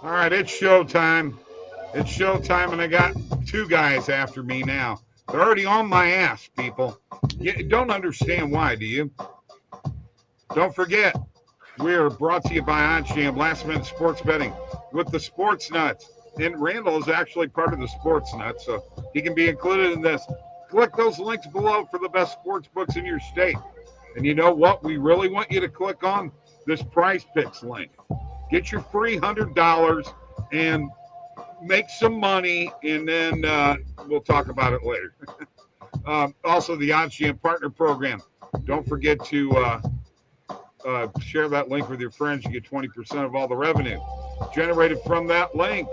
All right, it's showtime. It's showtime, and I got two guys after me now. They're already on my ass, people. You don't understand why, do you? Don't forget, we are brought to you by OddsJam, last minute sports betting with the Sports Nuts. And Randall is actually part of the Sports Nuts, so he can be included in this. Click those links below for the best sports books in your state. And you know what? We really want you to click on this Prize Picks link. Get your free $100 and make some money, and then we'll talk about it later. Also, the OddsJam Partner Program. Don't forget to share that link with your friends. You get 20% of all the revenue generated from that link.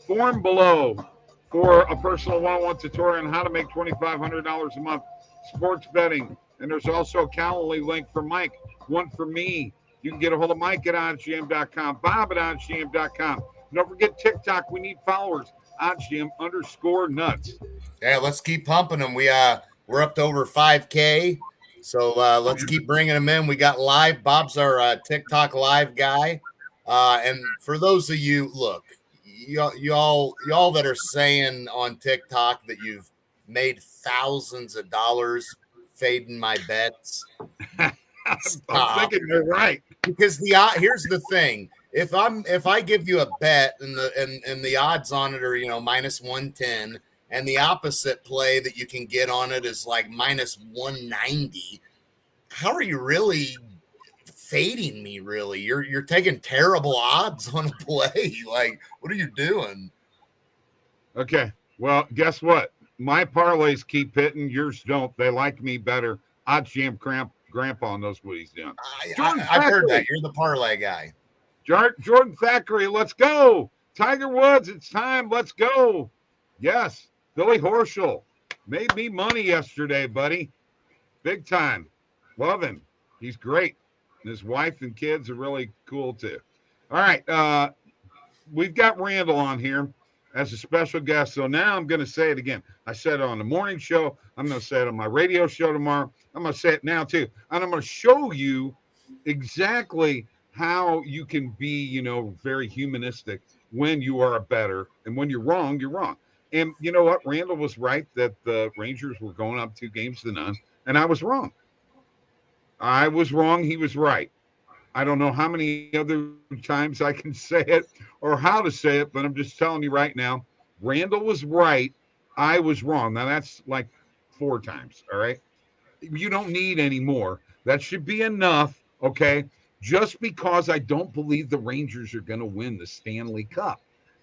Form below for a personal one-on-one tutorial on how to make $2,500 a month sports betting. And there's also a Calendly link for Mike, one for me. You can get a hold of Mike at OddsJam.com, Bob at OddsJam.com. Don't forget TikTok. We need followers. OddsJam_Nuts. Yeah, let's keep pumping them. We're up to over 5K. So let's keep bringing them in. We got live. Bob's our TikTok live guy. And for those of you, look, y'all that are saying on TikTok that you've made thousands of dollars fading my bets. I'm thinking you're right. Because here's the thing. If I give you a bet and the odds on it are, minus 110, and the opposite play that you can get on it is like minus 190, how are you really fading me? Really, you're taking terrible odds on a play. Like, what are you doing? Okay, well, guess what? My parlays keep hitting. Yours don't. They like me better. OddsJam Grandpa knows what he's doing. I've heard that. You're the parlay guy. Jordan Thackeray, let's go. Tiger Woods, it's time. Let's go. Yes, Billy Horschel made me money yesterday, buddy. Big time. Love him. He's great. And his wife and kids are really cool, too. All right. We've got Randall on here as a special guest. So now I'm going to say it again. I said it on the morning show. I'm going to say it on my radio show tomorrow. I'm going to say it now, too. And I'm going to show you exactly how you can be, very humanistic when you are a bettor. And when you're wrong, you're wrong. And you know what? Randall was right that the Rangers were going up 2-0. And I was wrong. I was wrong. He was right. I don't know how many other times I can say it or how to say it, but I'm just telling you right now, Randall was right. I was wrong. Now, that's like 4 times, all right? You don't need any more. That should be enough, okay? Just because I don't believe the Rangers are going to win the Stanley Cup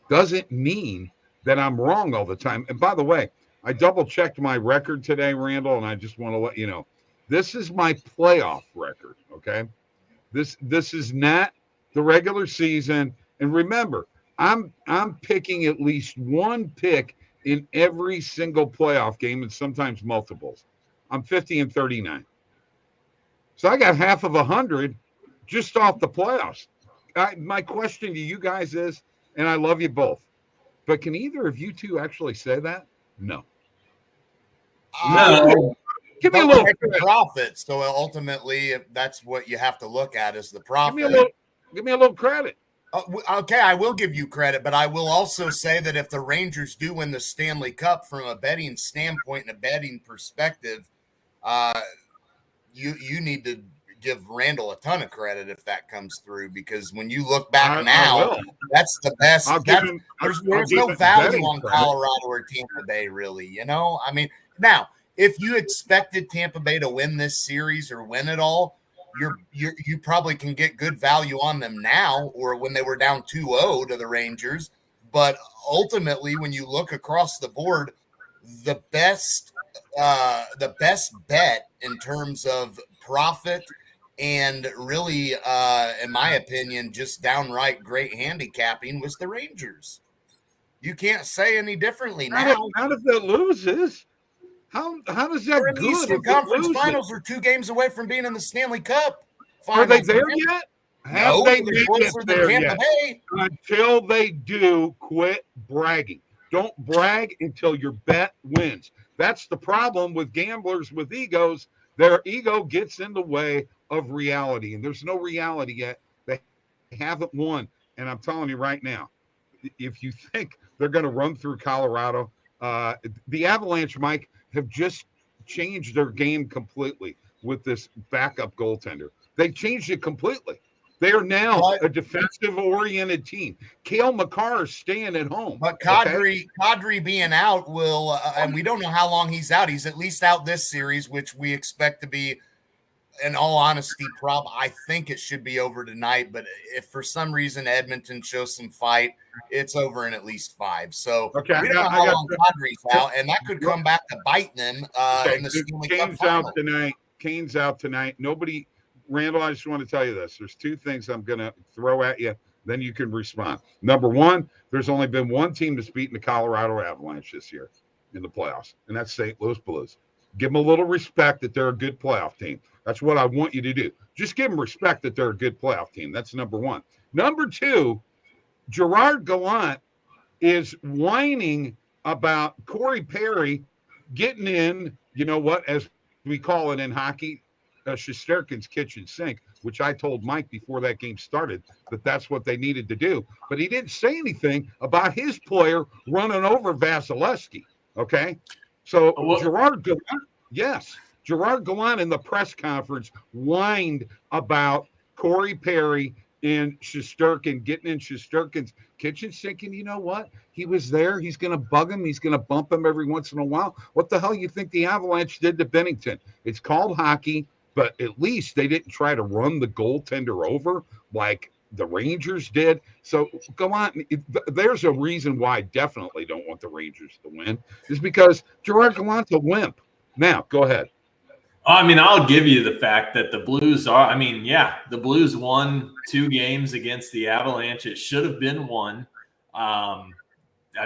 doesn't mean that I'm wrong all the time. And by the way, I double-checked my record today, Randall, and I just want to let you know. This is my playoff record, okay? This is not the regular season. And remember, I'm picking at least one pick in every single playoff game and sometimes multiples. I'm 50-39. So I got half of 100 just off the playoffs. My question to you guys is, and I love you both, but can either of you two actually say that? No. No. Give me a little profit. So ultimately, that's what you have to look at is the profit. Give me a little credit. Okay, I will give you credit, but I will also say that if the Rangers do win the Stanley Cup from a betting standpoint and a betting perspective, you need to give Randall a ton of credit if that comes through, because when you look back now, that's the best. There's no value on Colorado or Tampa Bay, really. I mean, now if you expected Tampa Bay to win this series or win it all, you probably can get good value on them now or when they were down 2-0 to the Rangers. But ultimately, when you look across the board, the best bet in terms of profit and really, in my opinion, just downright great handicapping was the Rangers. You can't say any differently now. Not if it loses. How does that good? The Eastern Conference Finals are 2 games away from being in the Stanley Cup Are Finals. they there yet? Have they made it there yet? Bay. Until they do, quit bragging. Don't brag until your bet wins. That's the problem with gamblers with egos. Their ego gets in the way of reality, and there's no reality yet. They haven't won And I'm telling you right now, if you think they're going to run through Colorado, the Avalanche, Mike, have just changed their game completely with this backup goaltender. They've changed it completely. They are now a defensive-oriented team. Cale Makar is staying at home. But Kadri being out will, and we don't know how long he's out. He's at least out this series, which we expect to be, in all honesty, I think it should be over tonight. But if for some reason Edmonton shows some fight, it's over in at least 5. So we don't know how long Kadri's out, and that could come back to bite them in the Stanley Cup final. Kane's out tonight. Nobody. Randall, I just want to tell you this. There's 2 things I'm going to throw at you. Then you can respond. Number 1, there's only been one team that's beaten the Colorado Avalanche this year in the playoffs, and that's St. Louis Blues. Give them a little respect that they're a good playoff team. That's what I want you to do. Just give them respect that they're a good playoff team. That's number 1. Number 2, Gerard Gallant is whining about Corey Perry getting in, you know what, as we call it in hockey, Shesterkin's kitchen sink, which I told Mike before that game started that that's what they needed to do. But he didn't say anything about his player running over Vasilevsky. Okay, so Gerard Gallant in the press conference whined about Corey Perry and Shesterkin getting in Shesterkin's kitchen sink. And you know what? He was there. He's going to bug him. He's going to bump him every once in a while. What the hell you think the Avalanche did to Bennington? It's called hockey. But at least they didn't try to run the goaltender over like the Rangers did. So go on. There's a reason why I definitely don't want the Rangers to win, is because Gerard Gallant's a wimp. Now, go ahead. I mean, I'll give you the fact that the Blues are, the Blues won 2 games against the Avalanche. It should have been 1.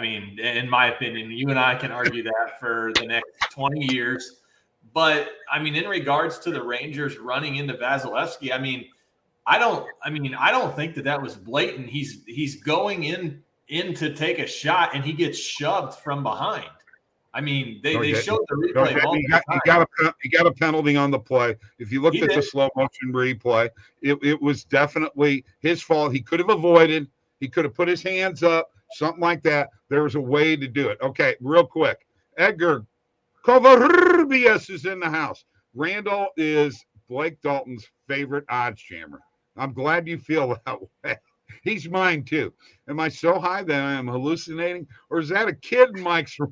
In my opinion, you and I can argue that for the next 20 years. But in regards to the Rangers running into Vasilevsky, I don't think that was blatant. He's going in to take a shot and he gets shoved from behind. They showed the replay. He got a penalty on the play. If you looked at the slow motion replay, it was definitely his fault. He could have avoided. He could have put his hands up, something like that. There was a way to do it. Okay, real quick. Edgar Kovarbias is in the house. Randall is Blake Dalton's favorite odds jammer. I'm glad you feel that way. He's mine too. Am I so high that I am hallucinating, or is that a kid in Mike's room?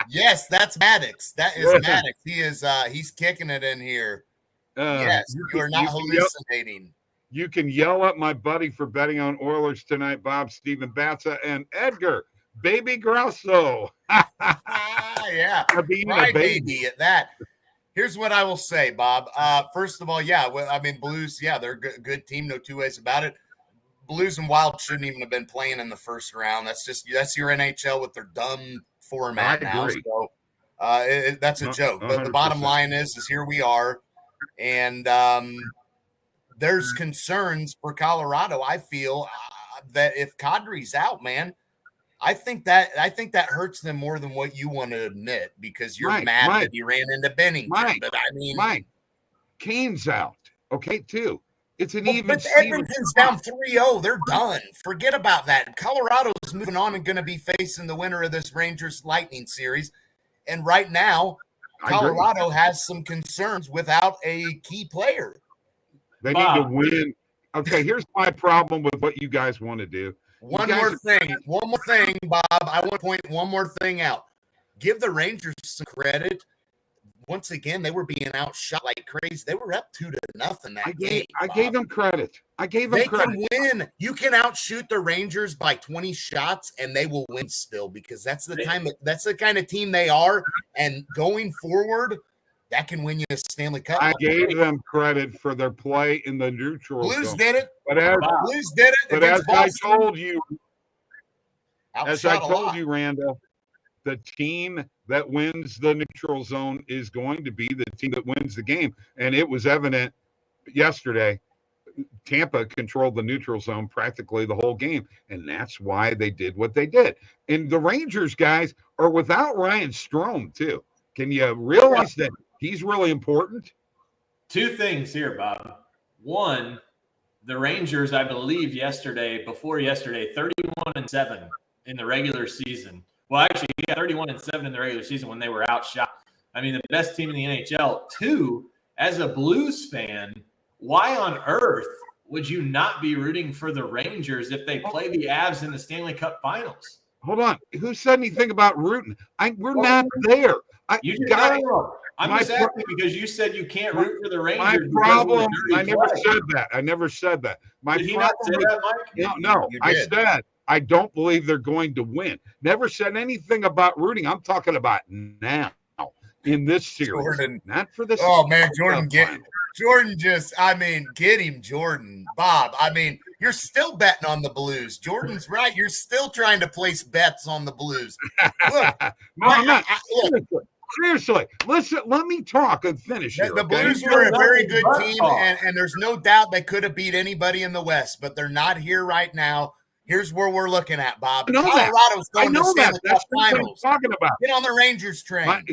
Yes, that's Maddox. That is Maddox. He is. He's kicking it in here. Yes, you are not hallucinating. You can yell at my buddy for betting on Oilers tonight, Bob Steven Batza and Edgar. Baby Grosso. Yeah. Right, baby at that. Here's what I will say, Bob. First of all, Blues, they're a good team. No 2 ways about it. Blues and Wild shouldn't even have been playing in the first round. That's your NHL with their dumb format now. So that's a joke. But the bottom line is here we are. And there's concerns for Colorado. I feel that if Kadri's out, man, I think that hurts them more than what you want to admit, because you're mad that he ran into Bennington. But Mike, Kane's out. Okay, too. It's an even. But Edmonton's down 3-0. They're done. Forget about that. Colorado's moving on and going to be facing the winner of this Rangers Lightning series. And right now, Colorado has some concerns without a key player. They need to win. Okay, here's my problem with what you guys want to do. One more thing, Bob. I want to point one more thing out. Give the Rangers some credit. Once again, they were being outshot like crazy. They were up 2-0 that game. I gave them credit. They can win. You can outshoot the Rangers by 20 shots, and they will win still, because that's the kind of team they are. And going forward, that can win you a Stanley Cup. I gave them credit for their play in the neutral zone. Blues did it. But as I told you, Randall, the team that wins the neutral zone is going to be the team that wins the game. And it was evident yesterday. Tampa controlled the neutral zone practically the whole game, and that's why they did what they did. And the Rangers guys are without Ryan Strome too. Can you realize that he's really important? 2 things here, Bob. One, the Rangers, I believe before yesterday, 31-7 in the regular season. Well, actually, 31-7 in the regular season when they were outshot. I mean, the best team in the NHL. 2, as a Blues fan, why on earth would you not be rooting for the Rangers if they play the Avs in the Stanley Cup Finals? Hold on. Who said anything about rooting? We're not there. You just got it wrong. I'm just asking because you said you can't root for the Rangers. My problem, I never said that. Did he not say that, Mike? No, I said I don't believe they're going to win. Never said anything about rooting. I'm talking about now in this series. Jordan, not for this. Oh, man, Jordan, get him, Jordan. Bob, I mean, you're still betting on the Blues. Jordan's right. You're still trying to place bets on the Blues. Look, no, I'm not. Seriously, listen, let me talk and finish here. The Blues were a very good team, and there's no doubt they could have beat anybody in the West, but they're not here right now. Here's where we're looking at, Bob. Colorado's going to Stanley Cup Finals. Talking about. Get on the Rangers train.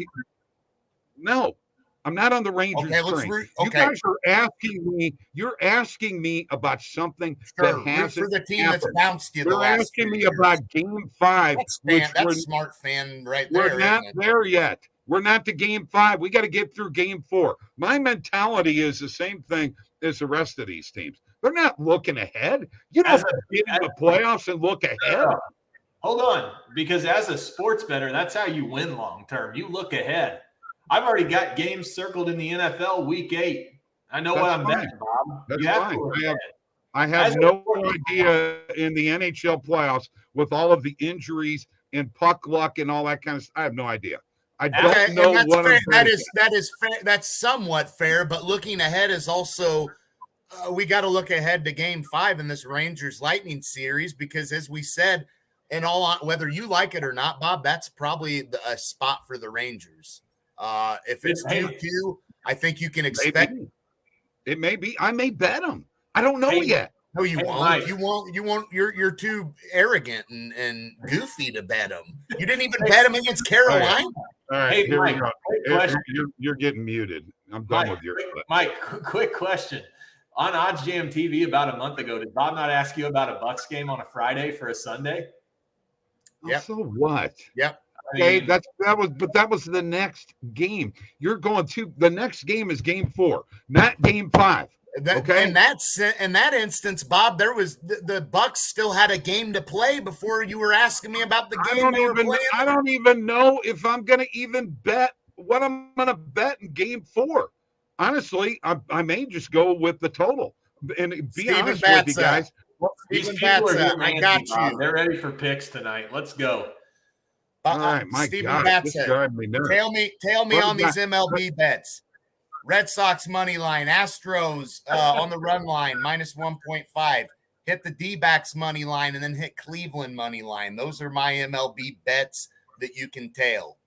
No, I'm not on the Rangers train. You guys are asking me. You're asking me about something that hasn't for the team happened. that's bounced you. You're asking me about Game 5. That's a smart fan right there. We're not there yet. We're not to Game 5. We got to get through Game 4. My mentality is the same thing as the rest of these teams. They're not looking ahead. You don't get in the playoffs and look ahead. Hold on, because as a sports bettor, that's how you win long term. You look ahead. I've already got games circled in the NFL Week 8. I know what I'm betting, Bob. That's fine. I have no idea in the NHL playoffs with all of the injuries and puck luck and all that kind of stuff. I have no idea. I don't know what I'm that is fair. That's somewhat fair, but looking ahead is also we got to look ahead to Game 5 in this Rangers Lightning series because, as we said, whether you like it or not, Bob, that's probably a spot for the Rangers. If it's 2-2, I think you can expect it. May be. I may bet them. I don't know yet. No, you won't. You won't. You're too arrogant and goofy to bet them. You didn't even bet them against Carolina. All right, here we go. You're getting muted. I'm done with your. Mike, quick question. On OddsJam TV about a month ago, did Bob not ask you about a Bucks game on a Friday for a Sunday? Yep. So what? Yep. Okay, that was the next game. You're going to the next game is Game 4, not Game 5. Okay. In that instance, Bob, there was the Bucks still had a game to play before you were asking me about the game. I don't even know if I'm going to even bet what I'm going to bet in Game 4. Honestly, I may just go with the total and be honest with you guys. These people are getting antsy, I got you. Bob. They're ready for picks tonight. Let's go. All right, my God, tell me on these MLB bets. Red Sox money line, Astros on the run line, -1.5. Hit the D-backs money line and then hit Cleveland money line. Those are my MLB bets that you can tail.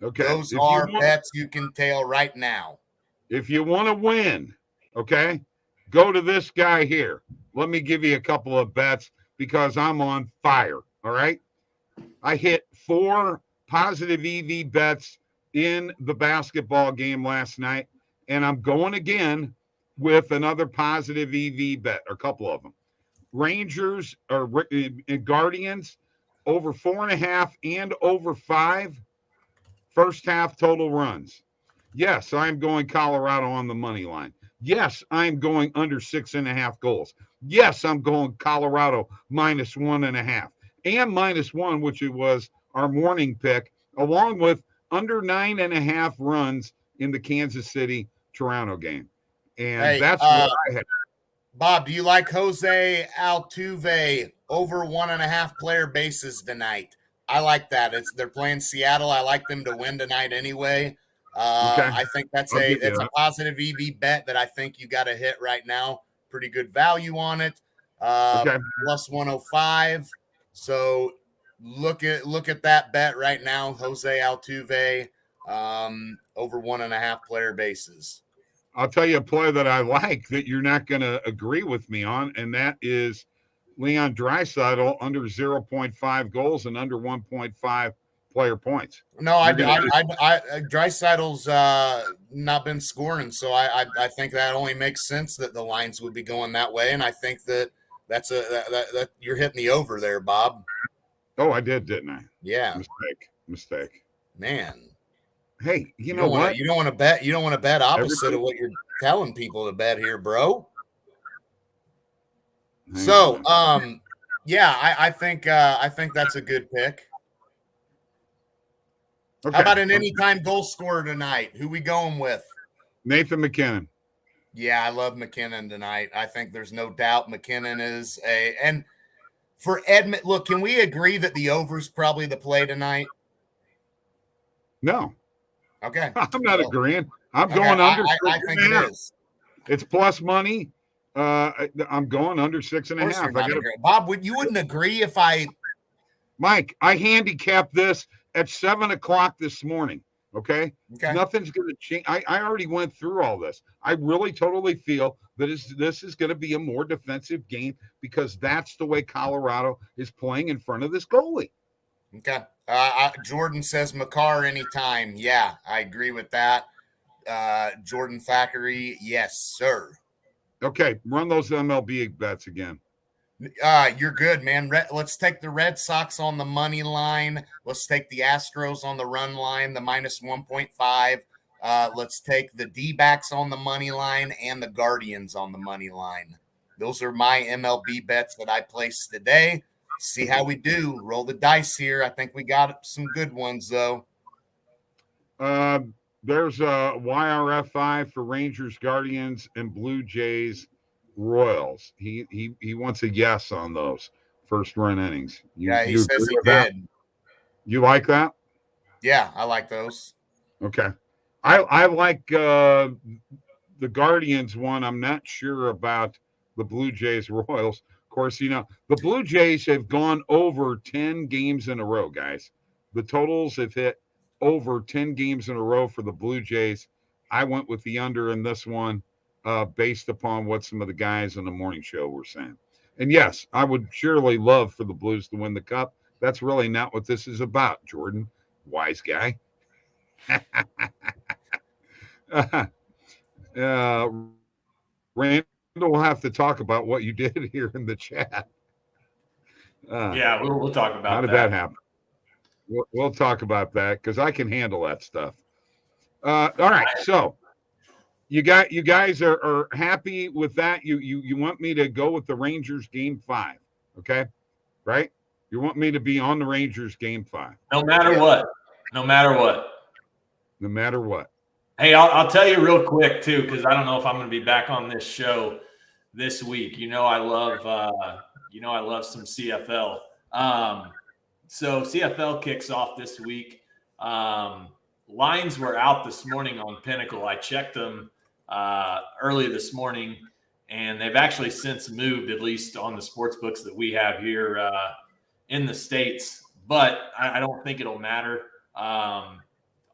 Okay. Those are bets you can tail right now. If you want to win, okay, go to this guy here. Let me give you a couple of bets because I'm on fire, all right? I hit 4 positive EV bets in the basketball game last night, and I'm going again with another positive EV bet, or a couple of them. Rangers or Guardians over 4.5 and over 5 first half total runs. Yes, I'm going Colorado on the money line. Yes, I'm going under 6.5 goals. Yes, I'm going Colorado -1.5 and -1, which it was our morning pick, along with under 9.5 runs in the Kansas City Toronto game. And that's what I had. Bob, do you like Jose Altuve over 1.5 player bases tonight? I like that. They're playing Seattle. I like them to win tonight anyway. I think it's a positive EV bet that I think you got to hit right now. Pretty good value on it. Plus 105. So look at that bet right now. Jose Altuve over 1.5 player bases. I'll tell you a play that I like that you're not going to agree with me on, and that is Leon Draisaitl under 0.5 goals and under 1.5 player points. No, Dreisaitl's not been scoring, so I think that only makes sense that the lines would be going that way, and I think that's that you're hitting the over there, Bob. Oh, I did, didn't I? Yeah. Mistake. Man. Hey, you know what? You don't want to bet opposite of what you're telling people to bet here, bro. So, yeah, I think that's a good pick. Okay. How about an anytime goal scorer tonight? Who we going with? Nathan McKinnon. Yeah, I love McKinnon tonight. I think there's no doubt McKinnon is and for Edmund, look, can we agree that the over's probably the play tonight? No. Okay. I'm not agreeing. I'm going under. I think it is. It's plus money. I'm going under 6.5. Bob, you wouldn't agree if Mike, I handicapped this at 7:00 this morning. Okay. Nothing's going to change. I already went through all this. I really totally feel that this is going to be a more defensive game because that's the way Colorado is playing in front of this goalie. Okay. Jordan says McCarr anytime. Yeah, I agree with that. Jordan Thackeray, yes, sir. Okay, run those MLB bets again. You're good, man. Let's take the Red Sox on the money line. Let's take the Astros on the run line, the minus 1.5. Let's take the D-backs on the money line and the Guardians on the money line. Those are my MLB bets that I placed today. See how we do. Roll the dice here. I think we got some good ones, though. There's a YRFI for Rangers, Guardians, and Blue Jays, Royals. He wants a yes on those first run innings. He says he did. You like that? Yeah, I like those. Okay. I like the Guardians one. I'm not sure about the Blue Jays, Royals. Of course, the Blue Jays have gone over 10 games in a row, guys. The totals have hit over 10 games in a row for the Blue Jays. I went with the under in this one based upon what some of the guys on the morning show were saying. And yes, I would surely love for the Blues to win the Cup. That's really not what this is about, Jordan. Wise guy. Randall will have to talk about what you did here in the chat. Yeah, we'll talk about that. How did that happen? We'll talk about that because I can handle that stuff. All right, so you guys are happy with that. You want me to go with the Rangers game 5, okay? Right? You want me to be on the Rangers game 5. No matter what. No matter what. No matter what. Hey, I'll tell you real quick too, because I don't know if I'm going to be back on this show this week. I love some CFL. So CFL kicks off this week. Lines were out this morning on Pinnacle. I checked them early this morning, and they've actually since moved, at least on the sports books that we have here in the States. But I don't think it'll matter.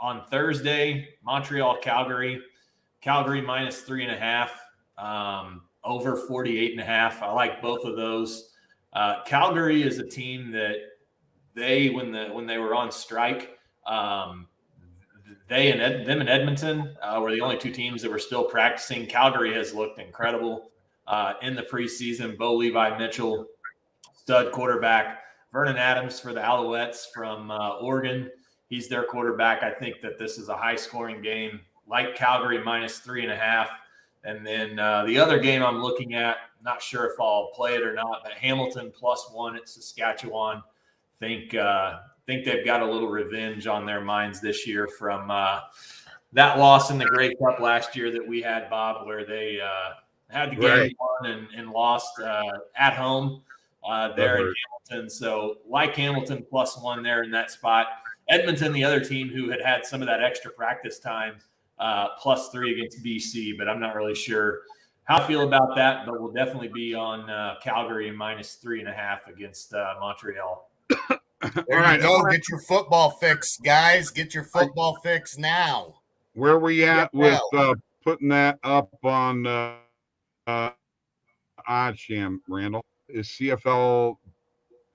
On Thursday, Montreal, Calgary minus 3.5, over 48.5. I like both of those. Calgary is a team that when they were on strike, them and Edmonton were the only two teams that were still practicing. Calgary has looked incredible in the preseason. Bo Levi Mitchell, stud quarterback. Vernon Adams for the Alouettes from Oregon. He's their quarterback. I think that this is a high-scoring game, like Calgary minus 3.5. And then the other game I'm looking at, not sure if I'll play it or not, but Hamilton +1 at Saskatchewan. Think they've got a little revenge on their minds this year from that loss in the Grey Cup last year that we had, Bob, where they had the game won and lost at home there in Hamilton. So like Hamilton +1 there in that spot. Edmonton, the other team who had some of that extra practice time, +3 against BC, but I'm not really sure how I feel about that, but we'll definitely be on Calgary minus 3.5 against Montreal. There you go. Get your football fix, guys. Get your football fix now. Where are we at with putting that up on OddsJam, Randall? Is CFL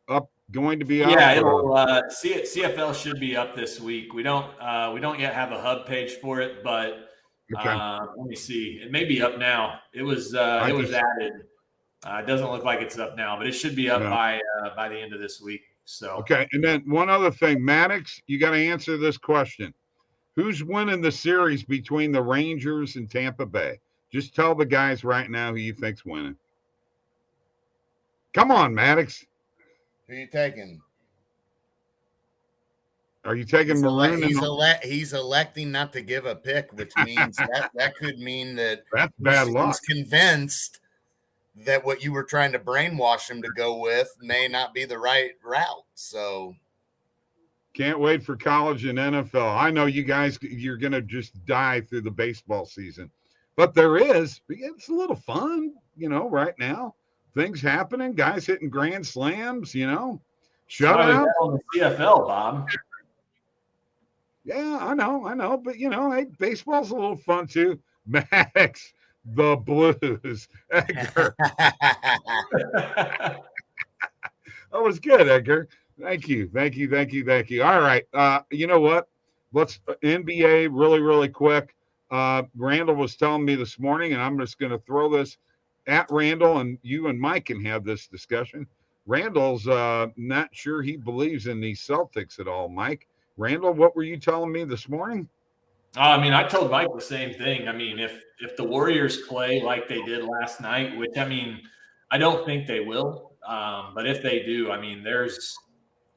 up going to be up? Yeah, CFL should be up this week. We don't yet have a hub page for it, but let me see. It may be up now. It was added. It doesn't look like it's up now, but it should be up by the end of this week. So okay, and then one other thing, Maddox, you got to answer this question: who's winning the series between the Rangers and Tampa Bay? Just tell the guys right now who you think's winning. Come on, Maddox. Who are you taking? Are you taking Maroon? He's electing not to give a pick, which means that could mean that that's bad luck. He's convinced that what you were trying to brainwash him to go with may not be the right route. So can't wait for college and NFL. I know you guys, you're going to just die through the baseball season, but it's a little fun, right now. Things happening, guys hitting grand slams, shutout on the CFL, Bob. Yeah, I know, but hey, baseball's a little fun too. Max, the Blues, Edgar. That was good, Edgar. Thank you. All right, you know what? Let's NBA really, really quick. Randall was telling me this morning, and I'm just going to throw this at Randall, and you and Mike can have this discussion. Randall's not sure he believes in these Celtics at all. Mike, Randall, what were you telling me this morning? I told Mike the same thing. If the Warriors play like they did last night, which I don't think they will, but if they do,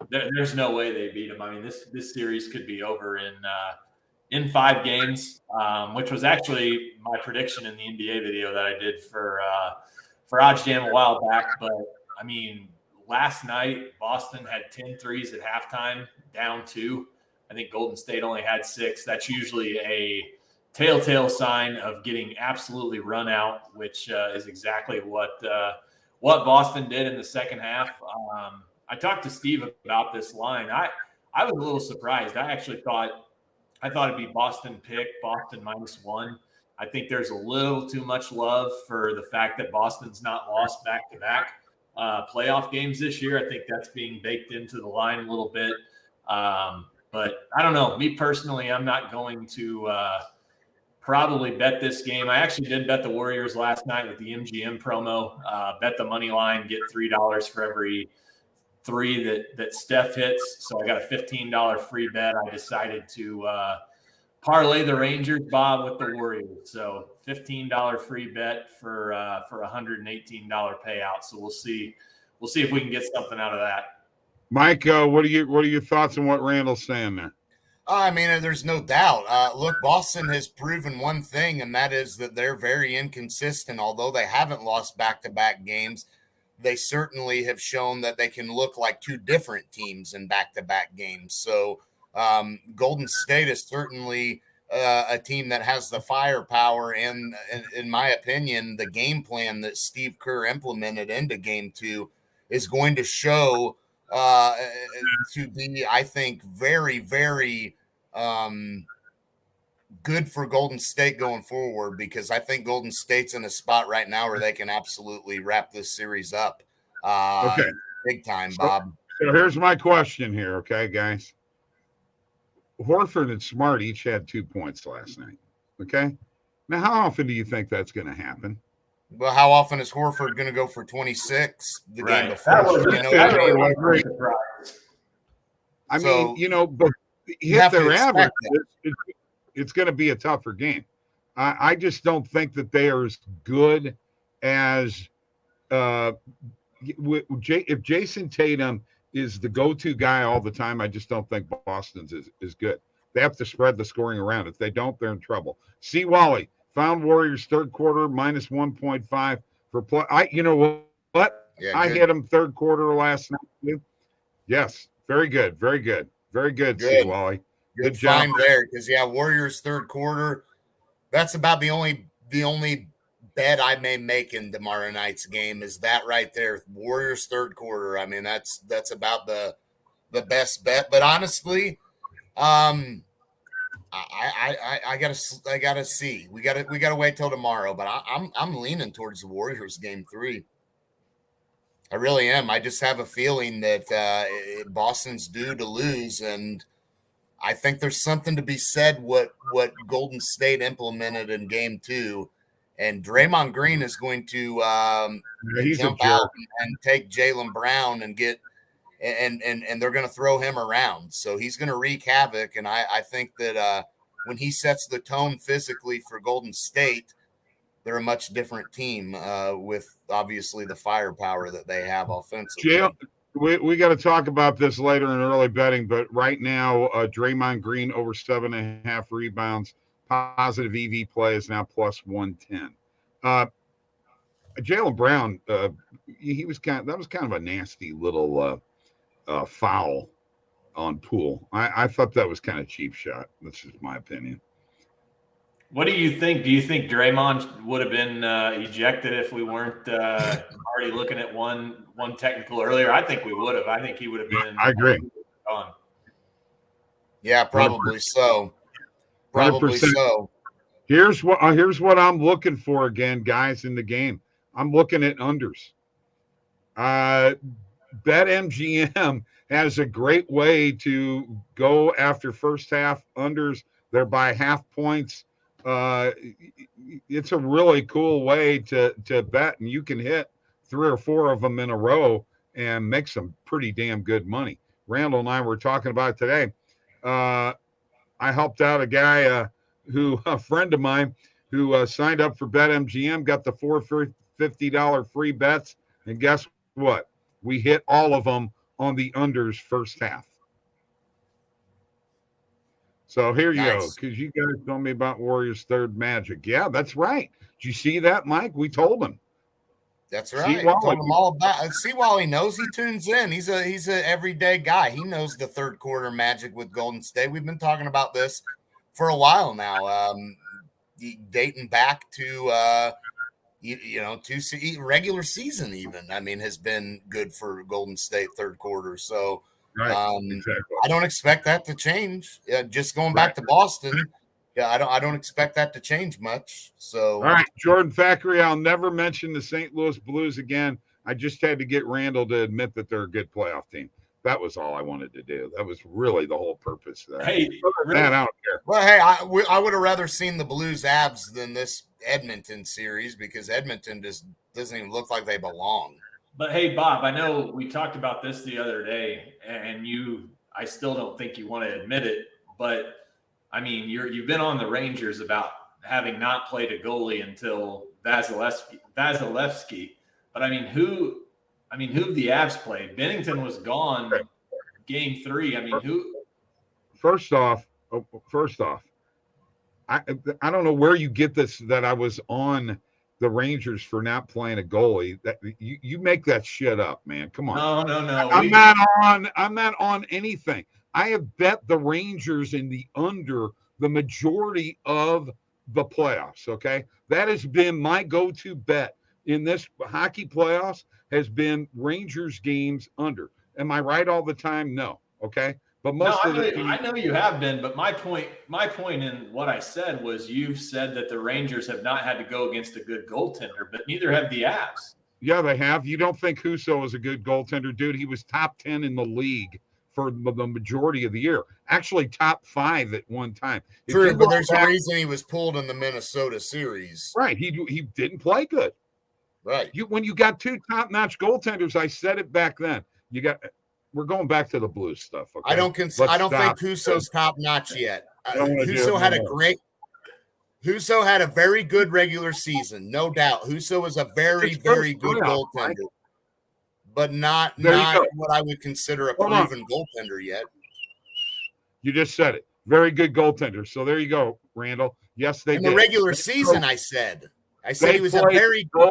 there's no way they beat them. This series could be over in 5 games, which was actually my prediction in the NBA video that I did for OddsJam a while back. But last night Boston had 10 threes at halftime, down 2. I think Golden State only had 6. That's usually a telltale sign of getting absolutely run out, which is exactly what Boston did in the second half. I talked to Steve about this line. I was a little surprised. I thought it'd be Boston -1. I think there's a little too much love for the fact that Boston's not lost back-to-back playoff games this year. I think that's being baked into the line a little bit. But I don't know. Me personally, I'm not going to probably bet this game. I actually did bet the Warriors last night with the MGM promo. Bet the money line, get $3 for every 3 that Steph hits. So I got a $15 free bet. I decided to parlay the Rangers, Bob, with the Warriors. So $15 free bet for $118 payout. So we'll see if we can get something out of that. Mike, what are your thoughts on what Randall's saying there? There's no doubt. Look, Boston has proven one thing, and that is that they're very inconsistent. Although they haven't lost back-to-back games, they certainly have shown that they can look like 2 different teams in back-to-back games. So Golden State is certainly a team that has the firepower, and in my opinion, the game plan that Steve Kerr implemented into Game 2 is going to show to be, I think, very, very good for Golden State going forward, because I think Golden State's in a spot right now where they can absolutely wrap this series up big time, Bob. So here's my question here, okay, guys. Horford and Smart each had 2 points last night, okay? Now, how often do you think that's going to happen? Well, how often is Horford going to go for 26 the game before? But hit their average, it's going to be a tougher game. I just don't think that they are as good as if Jason Tatum is the go-to guy all the time. I just don't think Boston's is good. They have to spread the scoring around. If they don't, they're in trouble. C. Wally found Warriors third quarter -1.5 for play. You know what? Yeah, I hit him third quarter last night too. Yes, very good. C. Wally. Good job there, because Warriors third quarter. That's about the only bet I may make in tomorrow night's game is that right there. Warriors third quarter. That's about the best bet. But honestly, I gotta see. We gotta wait till tomorrow. But I'm leaning towards the Warriors game 3. I really am. I just have a feeling that Boston's due to lose, and I think there's something to be said what Golden State implemented in Game 2, and Draymond Green is going to jump out and take Jaylen Brown and get and they're going to throw him around. So he's going to wreak havoc, and I think that when he sets the tone physically for Golden State, they're a much different team with obviously the firepower that they have offensively. We got to talk about this later in early betting, but right now, Draymond Green over 7.5 rebounds, positive EV play is now plus 110. Jaylen Brown, that was kind of a nasty little foul on Poole. I thought that was kind of cheap shot. That's just my opinion. What do you think? Do you think Draymond would have been ejected if we weren't already looking at one technical earlier? I think we would have. I think he would have been. I agree. Gone. Yeah, probably 100%. So. Probably 100%. So. Here's what I'm looking for again, guys, in the game. I'm looking at unders. BetMGM has a great way to go after first half unders. They're by half points. It's a really cool way to bet, and you can hit 3 or 4 of them in a row and make some pretty damn good money. Randall and I were talking about today. I helped out a guy a friend of mine who signed up for BetMGM, got the $450 free bets, and guess what? We hit all of them on the unders first half. So here you go, because you guys told me about Warriors' third magic. Yeah, that's right. Did you see that, Mike? We told him. That's right. Told him all about. See, Wally knows, he tunes in. He's a everyday guy. He knows the third quarter magic with Golden State. We've been talking about this for a while now, dating back to to regular season even. I mean, has been good for Golden State third quarter. So. Right. Exactly. I don't expect that to change. Just going back to Boston, I don't expect that to change much. So, all right, Jordan Thackeray, I'll never mention the St. Louis Blues again. I just had to get Randall to admit that they're a good playoff team. That was all I wanted to do. That was really the whole purpose there. Hey, man, I don't care. Well, hey, I would have rather seen the Blues Avs than this Edmonton series, because Edmonton just doesn't even look like they belong. But hey, Bob, I know we talked about this the other day, and I still don't think you want to admit it, but I mean, you've been on the Rangers about having not played a goalie until Vasilevsky. But I mean, who have the Avs played? Bennington was gone game 3. I mean, who? First off, I don't know where you get this, that I was on the Rangers for not playing a goalie. That you make that shit up, man. Come on. No. I'm not on anything. I have bet the Rangers in the under the majority of the playoffs. Okay. That has been my go-to bet in this hockey playoffs, has been Rangers games under. Am I right all the time? No. Okay. But I know you have been, but my point in what I said was, you've said that the Rangers have not had to go against a good goaltender, but neither have the Avs. Yeah, they have. You don't think Husso is a good goaltender, dude? He was top 10 in the league for the majority of the year. Actually, top 5 at one time. True, but there's a reason he was pulled in the Minnesota series. Right. He didn't play good. Right. When you got 2 top-notch goaltenders, I said it back then. We're going back to the Blues stuff. Okay? I don't think Husso's top notch yet. Husso had a very good regular season, no doubt. Husso was a very, very good goaltender, but not what I would consider a proven goaltender yet. You just said it. Very good goaltender. So there you go, Randall. Yes, they did. In the regular season, I said he was a very good.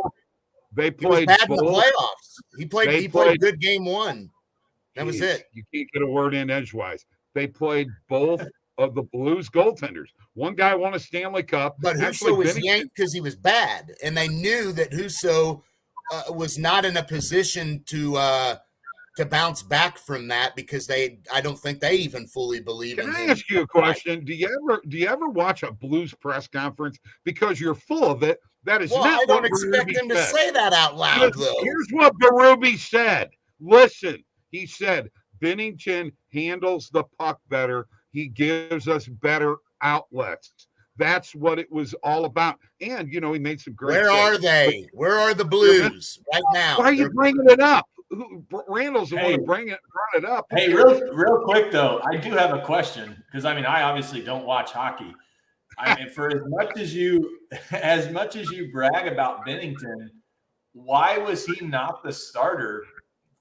They played bad in the playoffs. He played good game 1. That was it. You can't get a word in edgewise. They played both of the Blues goaltenders. One guy won a Stanley Cup. But Husso was yanked because he was bad. And they knew that Husso was not in a position to bounce back from that, because I don't think they even fully believe in him. Can I ask you a question? Do you ever watch a Blues press conference? Because you're full of it That is well, not I don't what expect Berube him to said. say that out loud, though. Here's what Berube said. Listen, he said, Bennington handles the puck better. He gives us better outlets. That's what it was all about. And, he made some great Where are they? Where are the Blues right now? Why are you bringing it up? Randall's the one who brought it up. Hey, real quick, though, I do have a question because, I obviously don't watch hockey. For as much as you brag about Bennington, why was he not the starter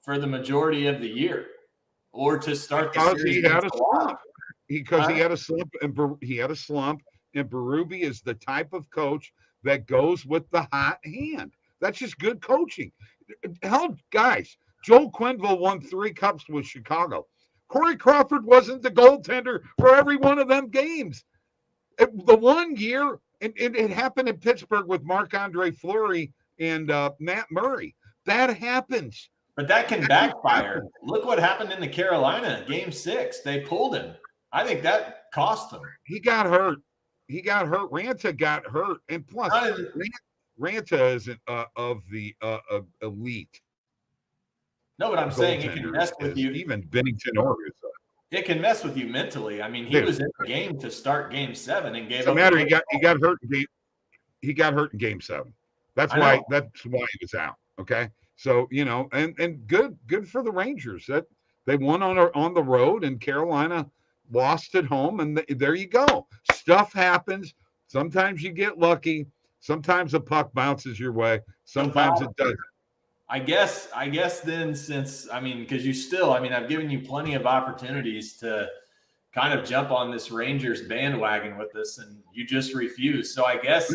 for the majority of the year or to start the series? He had a slump. He had a slump, and Berube is the type of coach that goes with the hot hand. That's just good coaching. Hell, guys, Joel Quenneville won 3 cups with Chicago. Corey Crawford wasn't the goaltender for every one of them games. The one year, and it happened in Pittsburgh with Marc-Andre Fleury and Matt Murray. That happens. But that can backfire. Look what happened in the Carolina Game 6. They pulled him. I think that cost them. He got hurt. Ranta got hurt. And plus, Ranta isn't of the elite. No, but I'm saying it can mess with you. Even Bennington or it can mess with you mentally. He was in the game to start Game 7 and gave up. He got hurt in game. He got hurt in Game 7. That's why he was out. Okay, so and good for the Rangers that they won on the road and Carolina lost at home, and there you go. Stuff happens. Sometimes you get lucky. Sometimes the puck bounces your way. Sometimes it doesn't. I guess then since, because you still, I've given you plenty of opportunities to kind of jump on this Rangers bandwagon with us, and you just refuse. So I guess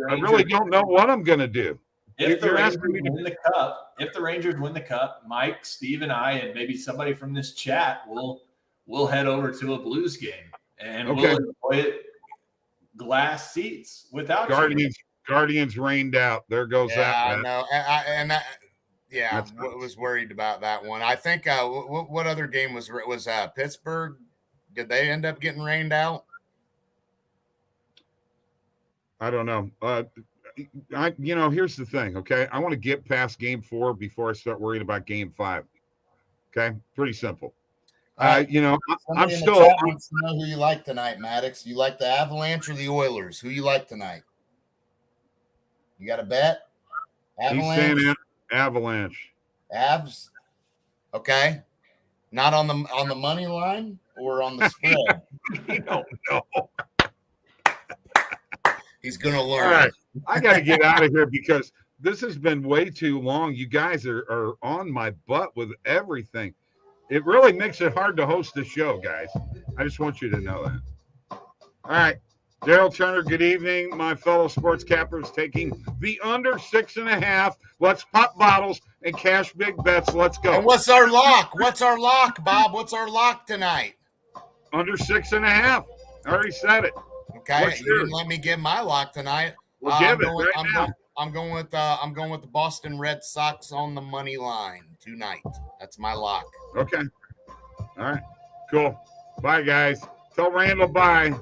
I really don't know what I'm going to do. If the Rangers win the cup, Mike, Steve, and I, and maybe somebody from this chat we'll head over to a Blues game and we'll enjoy it. Glass seats without Guardians rained out. There goes that. I was worried about that one. I think what other game was Pittsburgh? Did they end up getting rained out? I don't know. Here's the thing. Okay, I want to get past Game 4 before I start worrying about Game 5. Okay, pretty simple. I'm still. Wants to know who you like tonight, Maddox. You like the Avalanche or the Oilers? Who you like tonight? You got a bet? Avalanche. He's saying Avalanche. Avs. Okay. Not on the money line or on the spread. You don't know. He's gonna learn. All right. I got to get out of here because this has been way too long. You guys are on my butt with everything. It really makes it hard to host the show, guys. I just want you to know that. All right. Daryl Turner, good evening. My fellow sports cappers taking the under 6.5. Let's pop bottles and cash big bets. Let's go. And what's our lock? Bob? What's our lock tonight? Under 6.5. I already said it. Okay. You didn't let me give my lock tonight. We'll give it right now. I'm going with the Boston Red Sox on the money line tonight. That's my lock. Okay. All right. Cool. Bye, guys. Tell Randall bye.